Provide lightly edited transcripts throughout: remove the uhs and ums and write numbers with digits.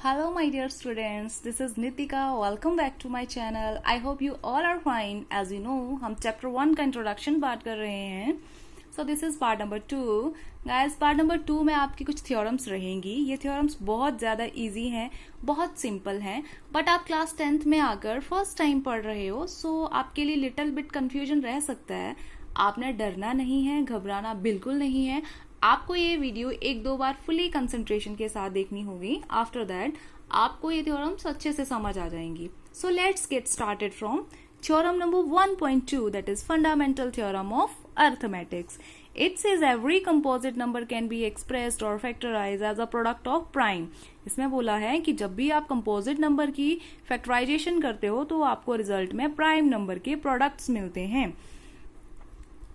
Hello my dear students, this is Nitika. Welcome back to my channel. I hope you all are fine. As you know, हम chapter 1 का introduction बात कर रहे हैं. So this is part number 2. Guys, part number 2 में आपकी कुछ theorems रहेंगी. ये theorems बहुत ज़्यादा easy हैं, बहुत simple हैं. But आप class 10th में आकर first time पढ़ रहे हो, so आपके लिए little bit confusion रह सकता है. आपने डरना नहीं है, घबराना बिल्कुल नहीं है. आपको ये वीडियो एक दो बार फुली कंसंट्रेशन के साथ देखनी होगी. आफ्टर दैट आपको ये थ्योरम्स अच्छे से समझ आ जाएंगी. So let's get started from theorem number 1.2, that is fundamental theorem of arithmetics. It says every composite number can be expressed or factorized as a product of prime. इसमें बोला है कि जब भी आप कंपोजिट नंबर की फैक्टराइजेशन करते हो तो आपको रिजल्ट में प्राइम नंबर के प्रोडक्ट्स मिलते हैं.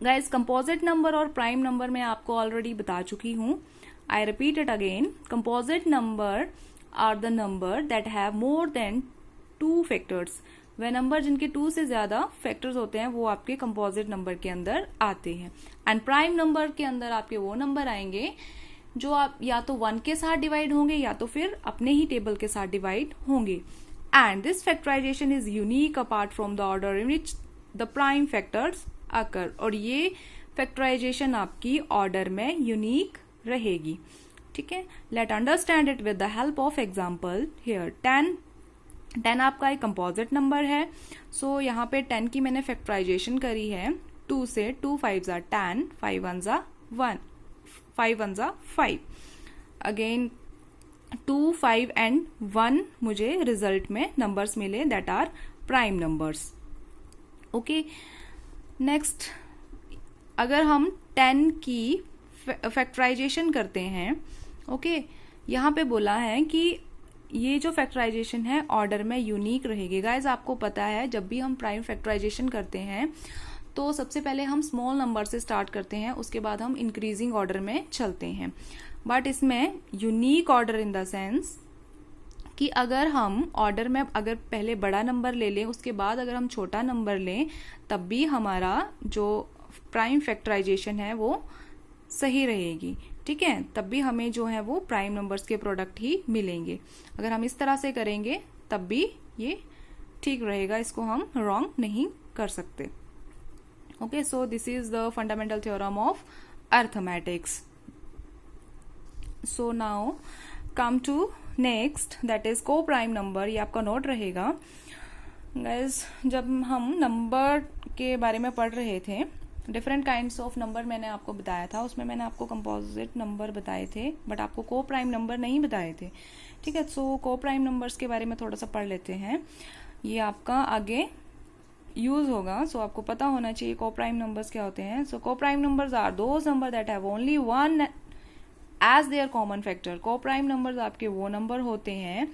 गाइज, कंपोजिट नंबर और प्राइम नंबर मैं आपको ऑलरेडी बता चुकी हूँ. I repeat it again. Composite number are the number that have more than 2 factors. वह नंबर जिनके 2 से ज्यादा फैक्टर्स होते हैं वो आपके कंपोजिट नंबर के अंदर आते हैं. एंड प्राइम नंबर के अंदर आपके वो नंबर आएंगे जो आप या तो 1 के साथ डिवाइड होंगे या तो फिर अपने ही टेबल के साथ डिवाइड होंगे. And this factorisation is unique apart from the order in which the prime factors occur. और ये फैक्टराइजेशन आपकी ऑर्डर में यूनिक रहेगी. ठीक है, let understand it with the help of example. Here 10 आपका एक कंपोजिट नंबर है. सो यहाँ पे 10 की मैंने फैक्टराइजेशन करी है 2 से. 2 5 जा 10, 5 1 जा 1, 5 1 जा 5. अगेन 2 5 एंड 1 मुझे रिजल्ट में नंबर्स मिले that are prime numbers. Okay, next अगर हम 10 की फैक्टराइजेशन करते हैं. ओके, यहाँ पे बोला है कि ये जो फैक्टराइजेशन है ऑर्डर में यूनिक रहेगी. गाइज, आपको पता है जब भी हम प्राइम फैक्टराइजेशन करते हैं तो सबसे पहले हम स्मॉल नंबर से स्टार्ट करते हैं, उसके बाद हम इंक्रीजिंग ऑर्डर में चलते हैं. बट इसमें unique order in the sense कि अगर हम ऑर्डर में अगर पहले बड़ा नंबर ले लें उसके बाद अगर हम छोटा नंबर लें तब भी हमारा जो प्राइम फैक्टराइजेशन है वो सही रहेगी. ठीक है, तब भी हमें जो है वो प्राइम नंबर्स के प्रोडक्ट ही मिलेंगे. अगर हम इस तरह से करेंगे तब भी ये ठीक रहेगा, इसको हम रॉन्ग नहीं कर सकते. Okay, so this is the fundamental theorem of arithmetics. So now come to next, that is co prime number. ये आपका नोट रहेगा. गाइज, जब हम नंबर के बारे में पढ़ रहे थे, डिफरेंट काइंड्स ऑफ नंबर मैंने आपको बताया था. उसमें मैंने आपको कंपोजिट नंबर बताए थे बट आपको को प्राइम नंबर नहीं बताए थे. ठीक है, सो को प्राइम नंबर्स के बारे में थोड़ा सा पढ़ लेते हैं. ये आपका आगे यूज होगा, सो आपको पता होना चाहिए को प्राइम नंबर्स क्या होते हैं. So co prime numbers are those number that have only one as their common factor. Co prime numbers आपके वो नंबर होते हैं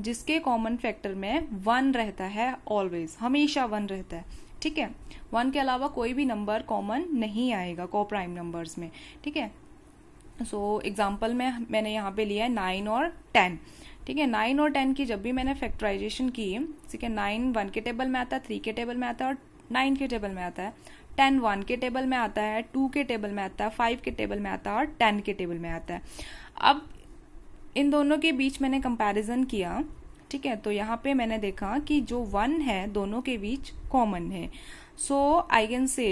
जिसके कॉमन फैक्टर में 1 रहता है. ऑलवेज, हमेशा 1 रहता है. ठीक है, 1 के अलावा कोई भी नंबर कॉमन नहीं आएगा को प्राइम नंबर्स में. ठीक है, सो एग्जाम्पल में मैंने यहाँ पे लिया है 9 और 10. ठीक है, 9 और 10 की जब भी मैंने फैक्टराइजेशन की, ठीक है, 9 1 के टेबल में आता है, 3 के टेबल में आता है और 9 के टेबल में आता है. 10 1 के टेबल में आता है, 2 के टेबल में आता है, 5 के टेबल में आता है और 10 के टेबल में आता है. अब इन दोनों के बीच मैंने कंपैरिजन किया. ठीक है, तो यहाँ पे मैंने देखा कि जो 1 है दोनों के बीच कॉमन है. सो I can say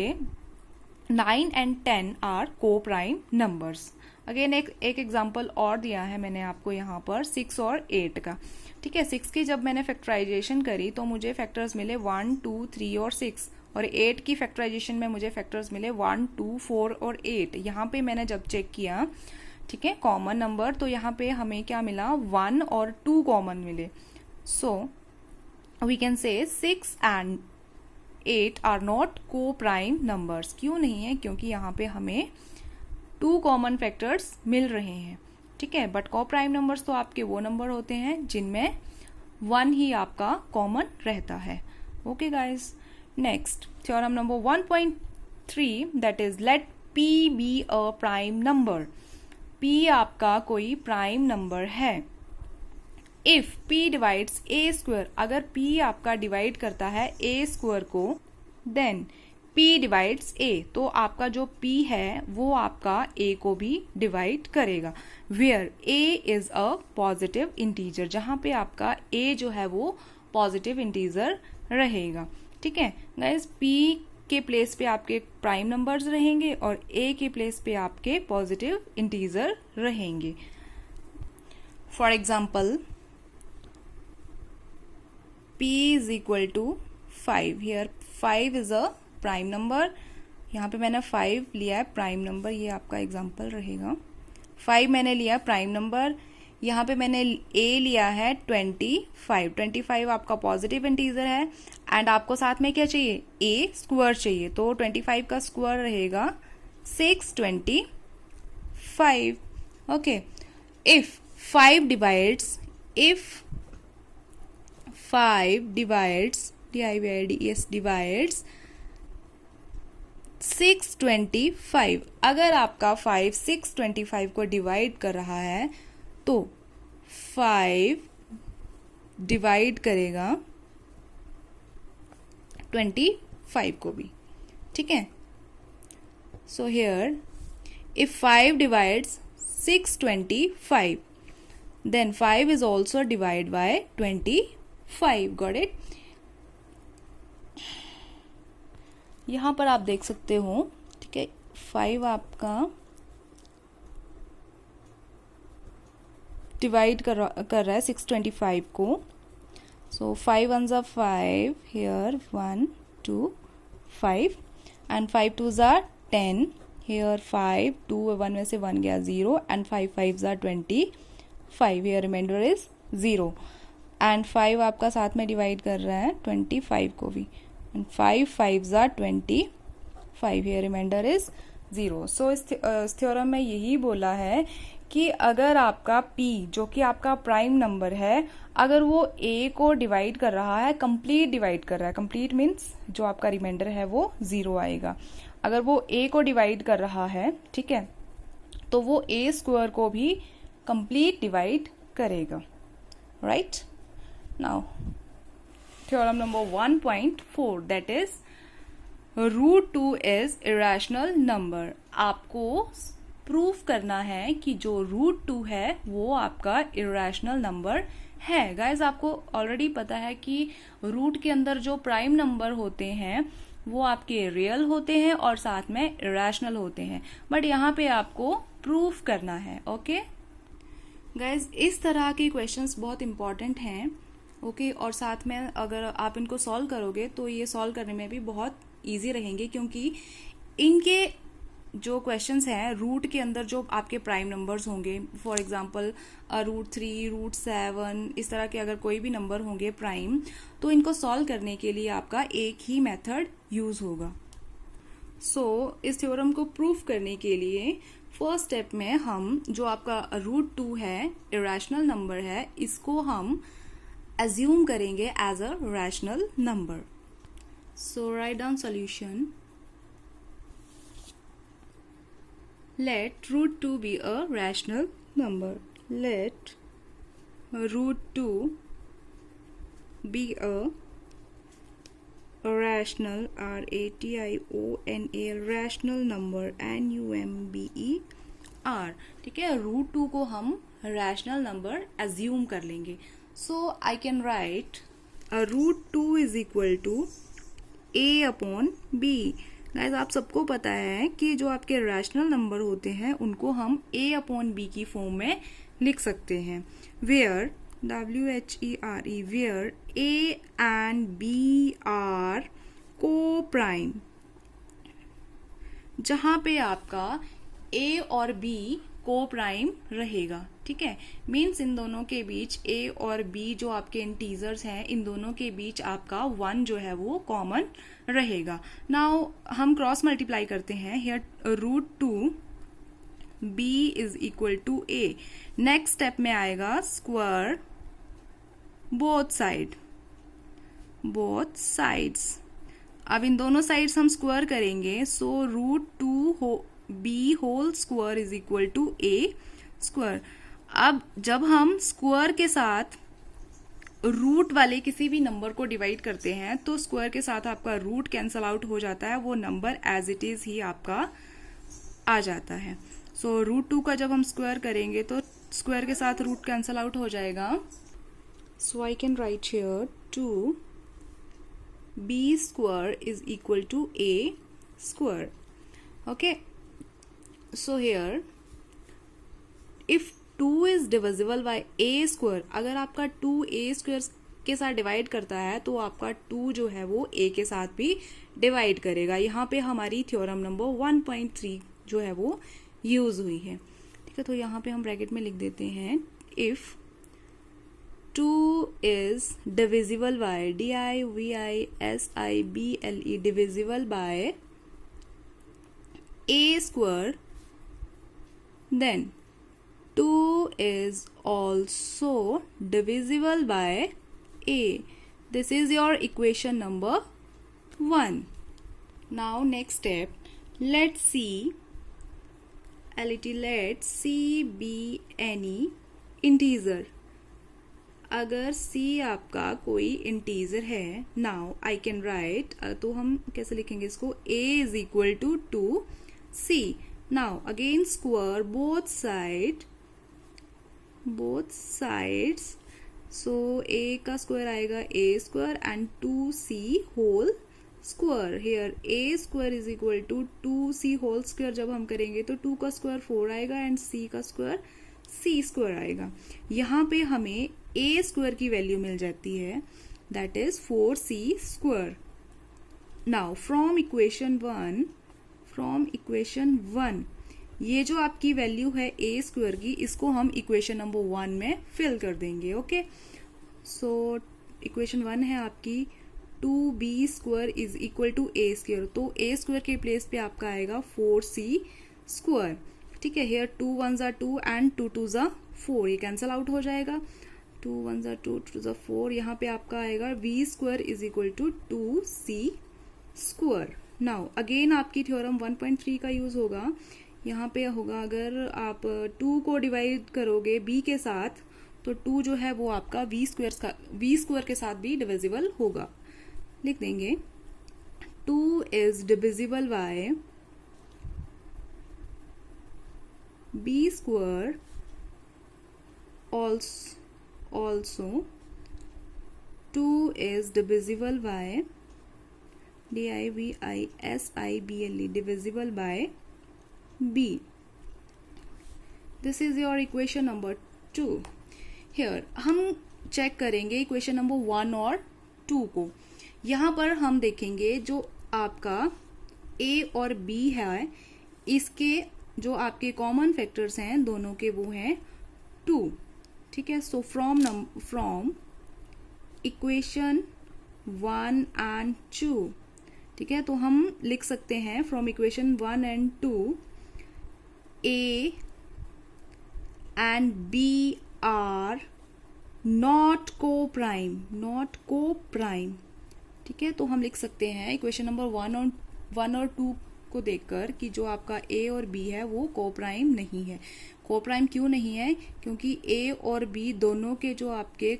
9 and 10 are को प्राइम नंबर्स. अगेन एक एग्जांपल और दिया है मैंने आपको यहाँ पर 6 और 8 का. ठीक है, 6 की जब मैंने फैक्टराइजेशन करी तो मुझे फैक्टर्स मिले 1 2 3 और 6. और 8 की फैक्टराइजेशन में मुझे फैक्टर्स मिले 1 2 4 और 8. यहाँ पे मैंने जब चेक किया, ठीक है, कॉमन नंबर, तो यहाँ पे हमें क्या मिला, 1 और 2 कॉमन मिले. So we can say 6 and 8 are not co prime numbers. क्यों नहीं है? क्योंकि यहाँ पे हमें 2 कॉमन फैक्टर्स मिल रहे हैं. ठीक है, बट को प्राइम नंबर्स तो आपके वो नंबर होते हैं जिनमें 1 ही आपका कॉमन रहता है. Okay guys, next theorem number 1.3, that is let P be a prime number. P आपका कोई प्राइम नंबर है. If P divides A square, अगर P आपका डिवाइड करता है A स्क्वायर को, देन P डिवाइड्स A, तो आपका जो P है वो आपका A को भी डिवाइड करेगा। Where A is a positive integer, जहां पे आपका A जो है वो पॉजिटिव इंटीजर रहेगा। ठीक है गाइस, P के प्लेस पे आपके प्राइम नंबर्स रहेंगे और A के प्लेस पे आपके पॉजिटिव इंटीजर रहेंगे। For example P is equal to 5, here 5 is a prime number, यहाँ पे मैंने 5 लिया है प्राइम नंबर, ये आपका एग्जाम्पल रहेगा। 5 मैंने लिया प्राइम नंबर, यहाँ पे मैंने A लिया है 25 आपका पॉजिटिव इंटीजर है, एंड आपको साथ में क्या चाहिए, A स्क्वायर चाहिए, तो 25 का स्क्वायर रहेगा 625। ओके, इफ 5 डिवाइड्स डिवाइड्स 625, अगर आपका 5 625 को डिवाइड कर रहा है तो 5 डिवाइड करेगा 25 को भी। ठीक है, so here if 5 divides 625 then 5 is also divided by 25, got it। यहां पर आप देख सकते हो, ठीक है, 5 आपका डिवाइड कर रहा है 625 को, सो 5 1s are 5, here 1 2 5 and 5 2s are 10, here 5 2 1 में से 1 गया 0 and 5 5s are 25, here remainder is 0 and 5 आपका साथ में डिवाइड कर रहा है 25 को भी and 5 5s are 25, here remainder is 0। सो इस थ्योरम में यही बोला है कि अगर आपका P जो कि आपका प्राइम नंबर है, अगर वो A को डिवाइड कर रहा है, कंप्लीट डिवाइड कर रहा है, कंप्लीट मीन्स जो आपका रिमाइंडर है वो 0 आएगा। अगर वो A को डिवाइड कर रहा है, ठीक है, तो वो A स्क्वायर को भी कंप्लीट डिवाइड करेगा, right. Now theorem number 1.4, that is √2 is irrational number. आपको प्रूफ करना है कि जो √2 है वो आपका इरेशनल नंबर है। गाइज, आपको ऑलरेडी पता है कि रूट के अंदर जो प्राइम नंबर होते हैं वो आपके रियल होते हैं और साथ में इरेशनल होते हैं, बट यहाँ पे आपको प्रूफ करना है। ओके गाइज, इस तरह के क्वेश्चंस बहुत इंपॉर्टेंट हैं। ओके, और साथ में अगर आप इनको सॉल्व करोगे तो ये सॉल्व करने में भी बहुत ईजी रहेंगे, क्योंकि इनके जो क्वेश्चंस हैं रूट के अंदर जो आपके प्राइम नंबर्स होंगे, फॉर एग्जांपल √3 √7 इस तरह के अगर कोई भी नंबर होंगे प्राइम, तो इनको सॉल्व करने के लिए आपका एक ही मेथड यूज होगा। सो इस थ्योरम को प्रूफ करने के लिए फर्स्ट स्टेप में हम जो आपका √2 है, इरेशनल नंबर है, इसको हम एज्यूम करेंगे as a rational number. So write down solution. Let √2 be a rational number. Let √2 be a rational rational number number। ठीक है, √2 को हम रैशनल नंबर एज्यूम कर लेंगे। So I can write √2 is equal to a/b। Guys, आप सबको पता है कि जो आपके रैशनल नंबर होते हैं उनको हम a/b की फॉर्म में लिख सकते हैं, where WHERE where a and b are co-prime, जहां पे आपका a और b को प्राइम रहेगा। ठीक है, मीन्स इन दोनों के बीच a और b जो आपके इंटीजर्स हैं, इन दोनों के बीच आपका 1 जो है वो कॉमन रहेगा। नाउ हम क्रॉस मल्टीप्लाई करते हैं, here √2 b is equal to a। Next step में आएगा स्क्वायर बोथ साइड्स। अब इन दोनों साइड्स हम स्क्वायर करेंगे, so √2 b whole square is equal to a square. अब जब हम स्क्वायर के साथ रूट वाले किसी भी नंबर को डिवाइड करते हैं तो स्क्वायर के साथ आपका रूट कैंसल आउट हो जाता है, वो नंबर एज इट इज ही आपका आ जाता है। सो रूट 2 का जब हम स्क्वायर करेंगे तो स्क्वायर के साथ रूट कैंसल आउट हो जाएगा। So I can write here 2b square is equal to a square. Okay, so here if 2 is divisible by a square, अगर आपका 2a square के साथ डिवाइड करता है तो आपका 2 जो है वो a के साथ भी डिवाइड करेगा। यहाँ पे हमारी थ्योरम नंबर 1.3 जो है वो यूज हुई है। ठीक है, तो यहाँ पे हम ब्रैकेट में लिख देते हैं if 2 is divisible by DIVISIBLE divisible by a square, then 2 is also divisible by a. This is your equation number 1. Now next step, let's see be any integer. अगर c आपका कोई इंटीजर है, now I can right, तो हम कैसे लिखेंगे इसको, a is equal to 2c. Now again square both sides, so a का स्क्वायर आएगा a square and 2c whole square. Here a square is equal to 2c whole square जब हम करेंगे तो 2 का स्क्वायर 4 आएगा एंड c का square c square आएगा. यहाँ पे हमें a स्क्वायर की वैल्यू मिल जाती है, that is 4c square. Now from equation 1 ये जो आपकी वैल्यू है a स्क्वायर की, इसको हम इक्वेशन नंबर 1 में फिल कर देंगे. ओके, सो इक्वेशन 1 है आपकी 2b square is equal to a square, तो a स्क्वायर के प्लेस पे आपका आएगा 4c स्क्वायर. ठीक है, hair 2 1s are 2 and 2 2s are 4, ये कैंसल आउट हो जाएगा. 2 1s are 2 2s are 4, यहाँ पे आपका आएगा v square is equal to 2c square. Now again आपकी थ्योरम 1.3 का यूज होगा. यहाँ पे होगा अगर आप 2 को डिवाइड करोगे b के साथ तो 2 जो है वो आपका v स्क्वायर के साथ भी डिविजिबल होगा. लिख देंगे 2 is divisible by b square, also 2 is divisible by DIVISIBLE divisible by b. This is your equation number 2. Here हम चेक करेंगे इक्वेशन नंबर 1 और 2 को. यहाँ पर हम देखेंगे जो आपका a और b है, इसके जो आपके कॉमन फैक्टर्स हैं दोनों के वो हैं 2. ठीक है, सो फ्रॉम इक्वेशन 1 एंड 2. ठीक है, तो हम लिख सकते हैं from equation 1 and 2 a and b are not co prime. ठीक है, तो हम लिख सकते हैं इक्वेशन नंबर 1 और 2 को देखकर कि जो आपका a और b है वो को प्राइम नहीं है. को प्राइम क्यों नहीं है? क्योंकि a और b दोनों के जो आपके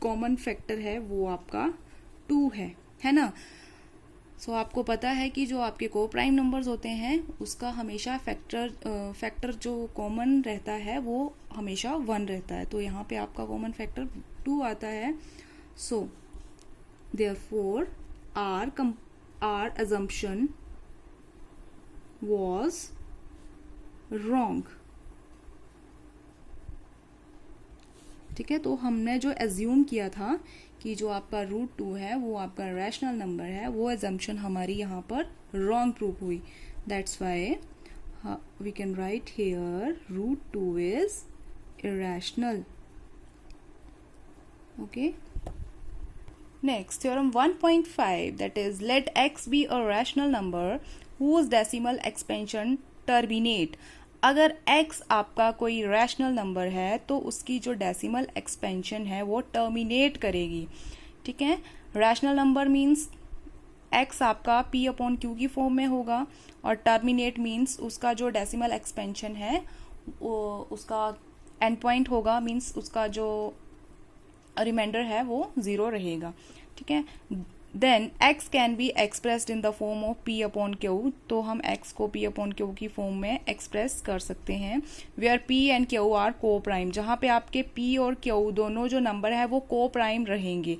कॉमन फैक्टर है वो आपका 2 है ना. सो आपको पता है कि जो आपके को प्राइम नंबर्स होते हैं उसका हमेशा फैक्टर जो कॉमन रहता है वो हमेशा 1 रहता है. तो यहाँ पे आपका कॉमन फैक्टर 2 आता है. So therefore our assumption was wrong. ठीक है, तो हमने जो एज्यूम किया था कि जो आपका रूट 2 है वो आपका रैशनल नंबर है, वो एजम्पशन हमारी यहाँ पर रॉन्ग प्रूव हुई. That's why we can write here root 2 is irrational. Okay. Next, theorem 1.5, that is, let x be a rational number whose decimal expansion terminate. अगर x आपका कोई रैशनल नंबर है तो उसकी जो डेसिमल एक्सपेंशन है वो टर्मिनेट करेगी. ठीक है, रैशनल नंबर मीन्स x आपका p अपॉन q की फॉर्म में होगा और टर्मिनेट मीन्स उसका जो डेसिमल एक्सपेंशन है वो उसका एंड पॉइंट होगा, मीन्स उसका जो रिमाइंडर है वो 0 रहेगा, ठीक है। Then x can be expressed in the form of p upon Q, तो हम x को p अपॉन क्यू की फॉर्म में एक्सप्रेस कर सकते हैं, where p and q are को प्राइम, जहाँ पे आपके p और q दोनों जो नंबर है वो को प्राइम रहेंगे,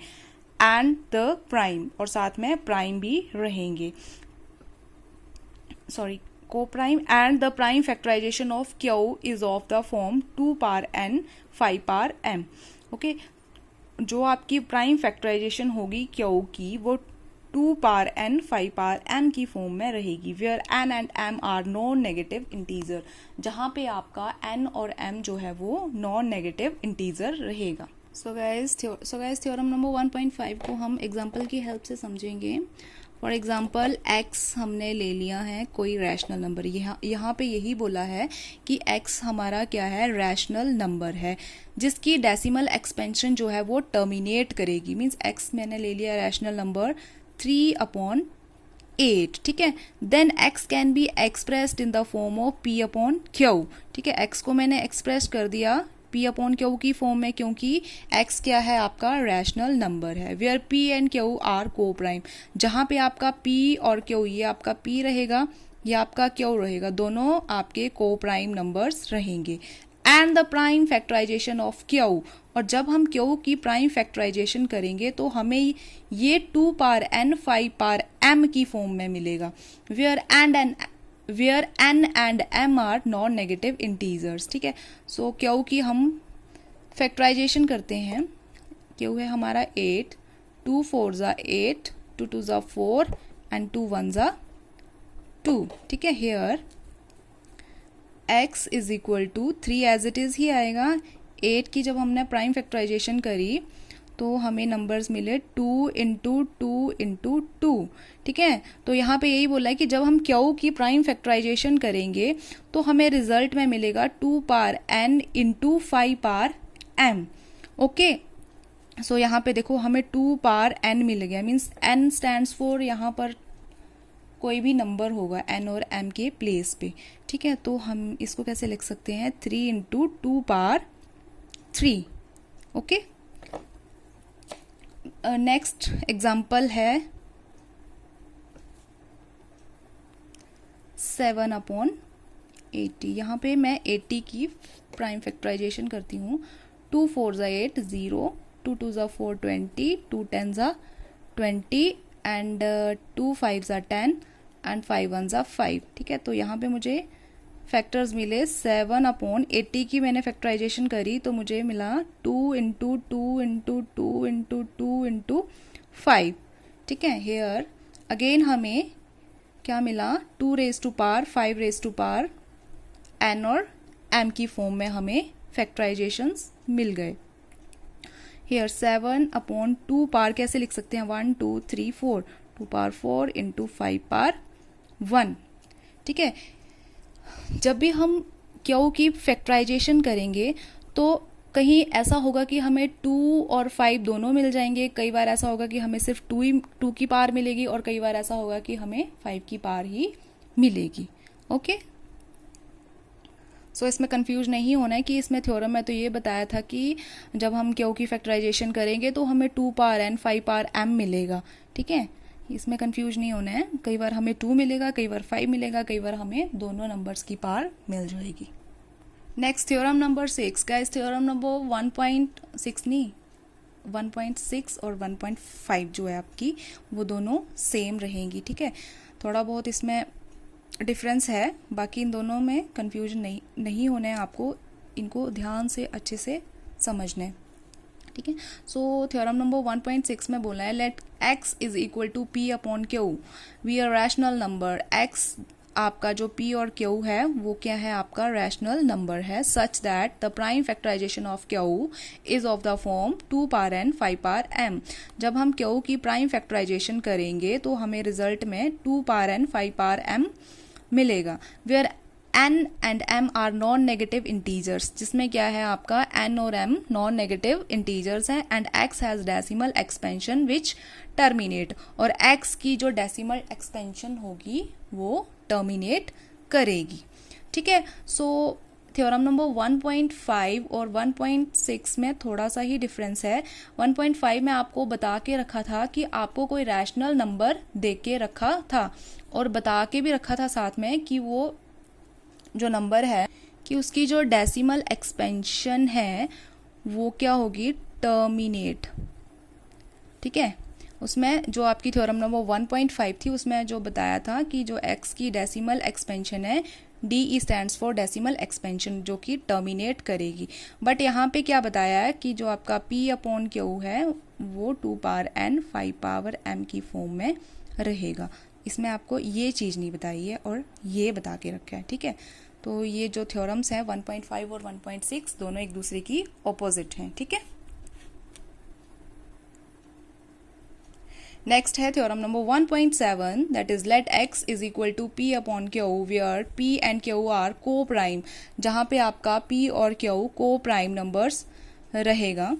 एंड द प्राइम, और साथ में प्राइम भी रहेंगे, sorry coprime, and the prime factorization of q is of the form 2 power n 5 power m। Okay, जो आपकी प्राइम फैक्टराइजेशन होगी q की वो 2 पावर n 5 पावर m की फॉर्म में रहेगी, where n and m are non negative integer, जहाँ पे आपका n और m जो है वो नॉन नेगेटिव इंटीजर रहेगा। सो गाइस थ्योरम नंबर 1.5 को हम एग्जांपल की हेल्प से समझेंगे। फॉर एग्जाम्पल x हमने ले लिया है कोई रैशनल नंबर, यहाँ पे यही बोला है कि x हमारा क्या है, रैशनल नंबर है जिसकी डेसिमल एक्सपेंशन जो है वो टर्मिनेट करेगी, मीन्स x मैंने ले लिया रैशनल नंबर 3/8, ठीक है। Then x can be expressed in the form of p upon Q, ठीक है। x को मैंने एक्सप्रेस कर दिया p अपॉन क्यू की फॉर्म में, क्योंकि x क्या है आपका रैशनल नंबर है, where p and q are को प्राइम, जहाँ पे आपका p और q, ये आपका p रहेगा, ये आपका q रहेगा, दोनों आपके को प्राइम नंबर्स रहेंगे, and the prime factorization of q, और जब हम q की प्राइम फैक्टराइजेशन करेंगे तो हमें ये 2 पावर n 5 पावर m की फॉर्म में मिलेगा, where n and m are non negative integers, ठीक है। सो q की हम फैक्टराइजेशन करते हैं, q है हमारा 8, 2 4 ज़ा 8, 2 2 ज़ा 4 एंड 2 1 ज़ा 2, ठीक है। Here x is equal to 3 as it is ही आएगा। 8 की जब हमने प्राइम फैक्टराइजेशन करी तो हमें नंबर्स मिले 2 इंटू 2 इंटू 2, ठीक है। तो यहाँ पे यही बोला है कि जब हम q की प्राइम फैक्टराइजेशन करेंगे तो हमें रिजल्ट में मिलेगा 2 power n into 5 power m, okay. So यहाँ पे देखो हमें 2 पावर n मिल गया, मीन्स n स्टैंड्स फॉर, यहाँ पर कोई भी नंबर होगा n और m के प्लेस पे, ठीक है। तो हम इसको कैसे लिख सकते हैं, 3 into 2 power 3, okay. Next example है 7/80, यहाँ पे मैं 80 की प्राइम फैक्टराइजेशन करती हूँ। 2 4 ज़ा 8 0, 2 2 ज़ा 4 20, 2 10 ज़ा 20 एंड 2 5 ज़ा 10 एंड 5 1 ज़ा 5, ठीक है। तो यहाँ पे मुझे फैक्टर्स मिले 7/80 की मैंने फैक्टराइजेशन करी तो मुझे मिला 2 इंटू 2 इंटू 2 इंटू 2 इंटू 5, ठीक है। हेयर अगेन हमें क्या मिला, 2 raise to power 5 raise to power n और m की फॉर्म में हमें फैक्टराइजेशंस मिल गए। हेयर 7/2 पावर कैसे लिख सकते हैं, 1 2 3 4, 2 पावर 4 इंटू 5 पावर 1, ठीक है। जब भी हम q की फैक्टराइजेशन करेंगे तो कहीं ऐसा होगा कि हमें 2 और 5 दोनों मिल जाएंगे, कई बार ऐसा होगा कि हमें सिर्फ 2 की पावर मिलेगी, और कई बार ऐसा होगा कि हमें 5 की पावर ही मिलेगी, ओके। सो इसमें कंफ्यूज नहीं होना है कि इसमें थ्योरम में तो ये बताया था कि जब हम q की फैक्टराइजेशन करेंगे तो हमें 2 पावर n 5 पावर m मिलेगा, ठीक है। इसमें कंफ्यूज नहीं होना है, कई बार हमें 2 मिलेगा, कई बार 5 मिलेगा, कई बार हमें दोनों नंबर्स की पावर मिल जाएगी। Next theorem number 6, guys theorem number 1.6 नहीं, 1.6 और 1.5 जो है आपकी वो दोनों सेम रहेंगी, ठीक है। थोड़ा बहुत इसमें डिफरेंस है, बाकी इन दोनों में कंफ्यूजन नहीं होना है आपको, इनको ध्यान से अच्छे से समझना है, ठीक है। सो थ्योरम नंबर 1.6 में बोला है, let x is equal to p upon Q we are rational number. x आपका जो p और q है वो क्या है, आपका रैशनल नंबर है, such that the prime factorization of q is of the form 2 power n 5 power m। जब हम q की प्राइम फैक्टराइजेशन करेंगे तो हमें रिजल्ट में 2 पावर n 5 पावर m मिलेगा, where n and m are non negative integers, जिसमें क्या है आपका n और m नॉन नेगेटिव इंटीजर्स हैं, and x has decimal expansion which terminate, और x की जो डेसिमल एक्सपेंशन होगी वो टर्मिनेट करेगी, ठीक है। सो थ्योरम नंबर 1.5 और 1.6 में थोड़ा सा ही डिफरेंस है। 1.5 में आपको बता के रखा था कि आपको कोई रैशनल नंबर दे के रखा था और बता के भी रखा था साथ में कि वो जो नंबर है कि उसकी जो डेसिमल एक्सपेंशन है वो क्या होगी, टर्मिनेट। ठीक है, उसमें जो आपकी थ्योरम नंबर 1.5 थी उसमें जो बताया था कि जो x की डेसिमल एक्सपेंशन है DE stands for decimal expansion, जो कि टर्मिनेट करेगी। बट यहाँ पे क्या बताया है कि जो आपका P अपॉन Q है वो 2 पावर n 5 पावर m की फॉर्म में रहेगा। इसमें आपको ये चीज़ नहीं बताई है और ये बता के रखा है। ठीक है, तो ये जो थ्योरम्स हैं 1.5 और 1.6 दोनों एक दूसरे की ऑपोजिट हैं। ठीक है, नेक्स्ट है theorem number 1.7 that is let x is equal to p upon q where p and q are को प्राइम, जहाँ पे आपका p और q को प्राइम नंबर्स रहेगा।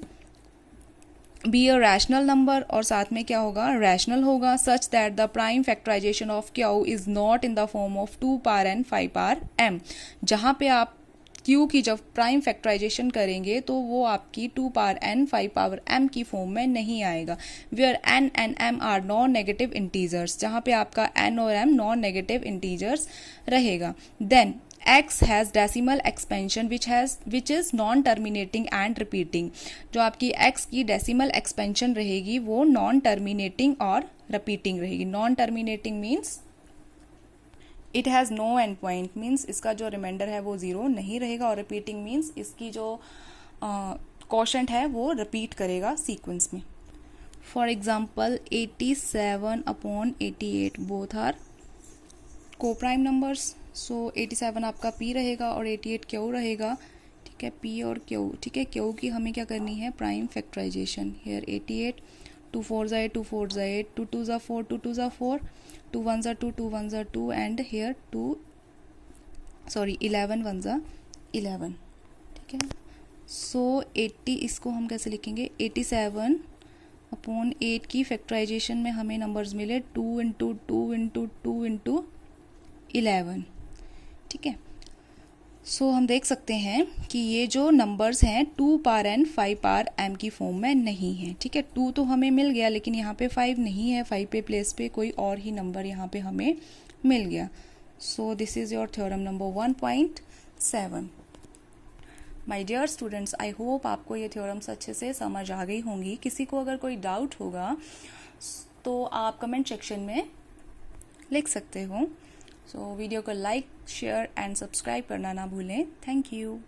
बी अ रैशनल नंबर, और साथ में क्या होगा, रैशनल होगा, such that the prime factorization of q is not in the form of 2 power n 5 power m। जहाँ पे आप q की जब प्राइम फैक्टराइजेशन करेंगे तो वो आपकी 2 पावर n 5 पावर m की फॉर्म में नहीं आएगा। Where n and m are non negative integers, जहाँ पे आपका n और m नॉन नेगेटिव इंटीजर्स रहेगा। Then x has decimal expansion which is non terminating and repeating। जो आपकी x की डेसिमल एक्सपेंशन रहेगी वो नॉन टर्मिनेटिंग और रिपीटिंग रहेगी। Non terminating means it has no end point, means इसका जो रिमाइंडर है वो ज़ीरो नहीं रहेगा, और रिपीटिंग मीन्स इसकी जो क्वोशंट है वो रिपीट करेगा सीक्वेंस में। For example 87 upon 88 both are को प्राइम नंबर्स। सो 87 आपका P रहेगा और 88 Q रहेगा। ठीक है, P और Q। ठीक है, Q की हमें क्या करनी है, prime factorisation. Hair 88 2 4 8 2 4 8 2 2 4 2 2 4 2 1 2 2 1 2 and hair 11 1 11। ठीक है, सो 80 इसको हम कैसे लिखेंगे, 87 अपॉन 8 की फैक्टराइजेशन में हमें नंबर्स मिले 2 इंटू 2 इंटू 2 इंटू 11। ठीक है, सो हम देख सकते हैं कि ये जो नंबर्स हैं 2 पावर n 5 पावर m की फॉर्म में नहीं है। ठीक है, 2 तो हमें मिल गया लेकिन यहाँ पे 5 नहीं है, 5 पे प्लेस पे कोई और ही नंबर यहाँ पे हमें मिल गया। So this is your theorem number 1.7। My dear students, I hope आपको ये थ्योरम्स अच्छे से समझ आ गई होंगी। किसी को अगर कोई डाउट होगा तो आप कमेंट सेक्शन में लिख सकते हो। सो वीडियो को लाइक, शेयर एंड सब्सक्राइब करना ना भूलें। Thank you.